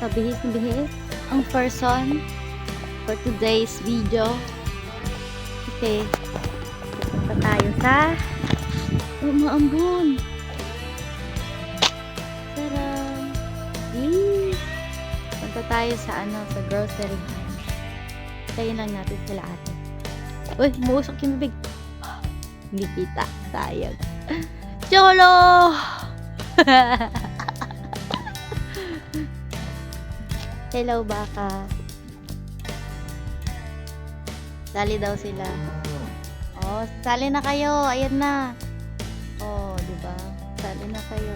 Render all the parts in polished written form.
kabihis-bihis ang person for today's video. Okay, punta tayo sa Umaambon. Sarap. Punta tayo sa sa grocery. Tayo lang natin sila ate. Uy, muusok yung bibig. Hindi kita. Sayang. Cholo! Hello, baka. Sali daw sila. Oh, sali na kayo. Ayan na. Oh, diba? Sali na kayo.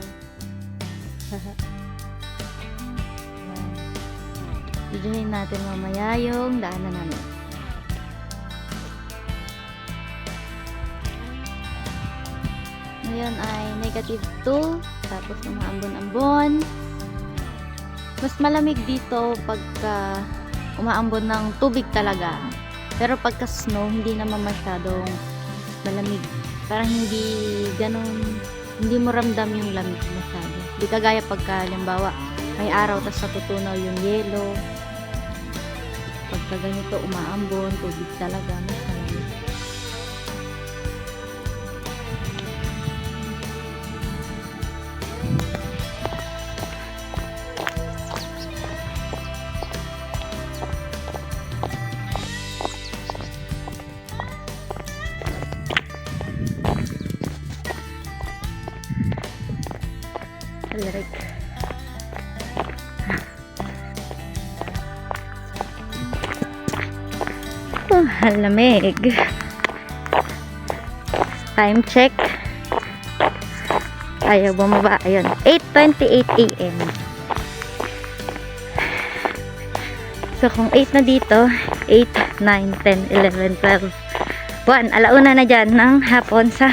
Videohin natin mamaya yung daanan namin. Ngayon ay -2. Tapos umaambon-ambon. Mas malamig dito pagka umaambon ng tubig talaga. Pero pagka snow, hindi naman masyadong malamig. Parang hindi mo ramdam yung lamig masyado. Hindi kagaya pagka, halimbawa, may araw tapos natutunaw yung yelo. Pagka ganito, umaambon, tubig talaga, mas malamig. Alarik. Oh, lamig. Time check. Ayaw bumaba. Ayun. 8:28 AM. So, kung 8 na dito, 8, 9, 10, 11, 12, 1. Alauna na dyan ng hapon sa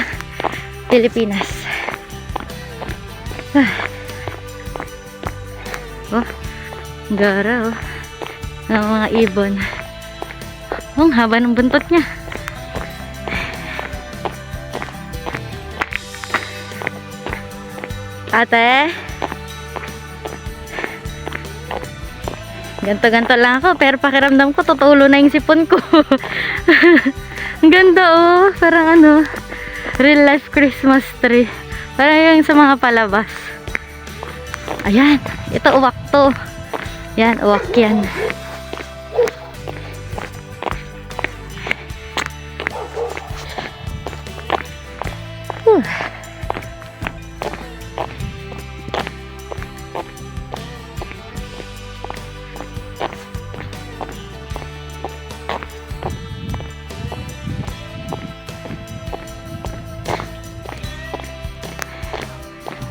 Pilipinas. Oh, gara oh. Ng mga ibon. Oh, ang haba ng buntot niya. Ate, ganto-ganto lang ako, pero pakiramdam ko tutulo na yung sipon ko. Ang ganda oh, parang real life Christmas tree. Parang yung sa mga palabas. Ayan, ito uwak to. Yan, uwak yan.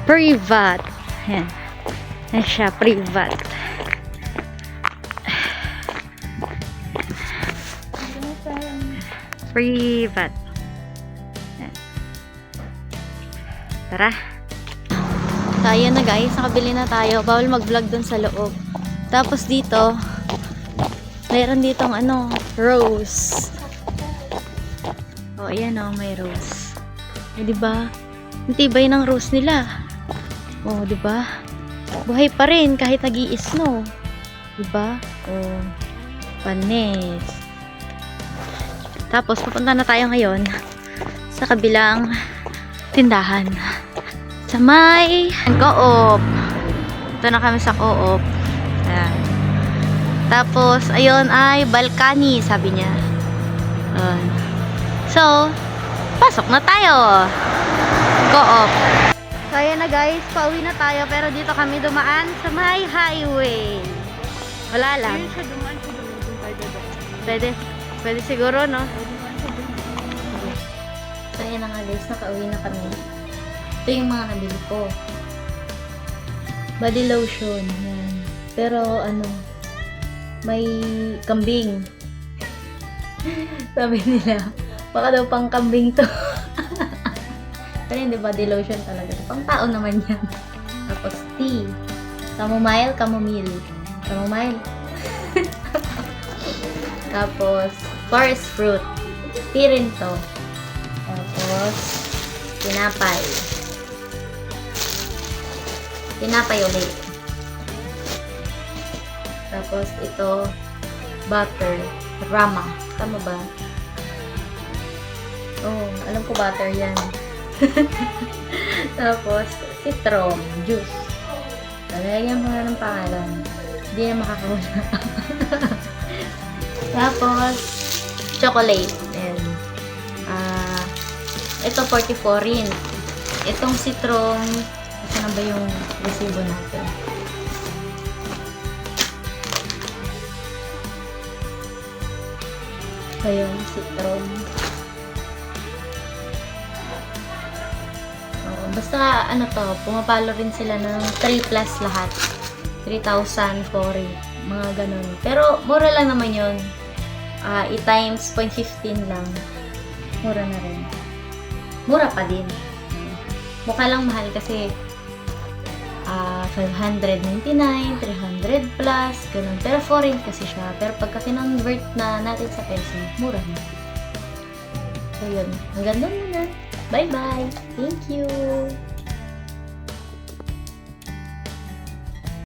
Privat. Ayan. Ayan siya, privat. Privat. Ayan. Tara. Tayo na guys, nakabili na tayo. Bawal mag-vlog dun sa loob. Tapos dito, mayroon ditong rose. Oh, ayan may rose. Eh, diba? Ang tibay ng rose nila. Oh, 'di ba? Buhay pa rin kahit nag-i-snow. 'Di ba? Oh, panis. Tapos pupunta na tayo ngayon sa kabilang tindahan. Sa may Co-op. Ito na kami sa Co-op. Ayan. Tapos ayun ay balcony, sabi niya. So, pasok na tayo. Co-op. So, ayan na guys, pauwi na tayo, pero dito kami dumaan sa may highway. Wala lang. Pwede siguro, no? So, ayan na nga guys, nakauwi na kami. Ito yung mga nabili ko. Body lotion, yan. Pero, may kambing. Sabi nila, baka daw pang kambing to. Pero hindi body lotion talaga. Pang tao naman yan. Tapos tea. Chamomile. Chamomile. Tapos forest fruit. Tea rin to. Tapos tinapay. Tinapay ulit. Tapos ito, butter. Rama. Tama ba? Oh, alam ko butter yan. Tapos, citron juice. Lalagyan ko na ng pangalan. Hindi na makakawala. Tapos, chocolate. Ayan. Ito, 44 rin. Itong citron, ito na ba yung resibo natin? Ito yung citron. Basta, ano to, pumapalo rin sila ng 3 plus lahat. 3,000 for mga ganun. Pero, mura lang naman yun. I-times 0.15 lang. Mura na rin. Mura pa din. Mukha lang mahal kasi 599, 300 plus, ganun. Pero foreign kasi siya. Pero pagka kinonvert na natin sa peso, mura na. So, yun. Hanggang doon muna. Bye-bye. Thank you.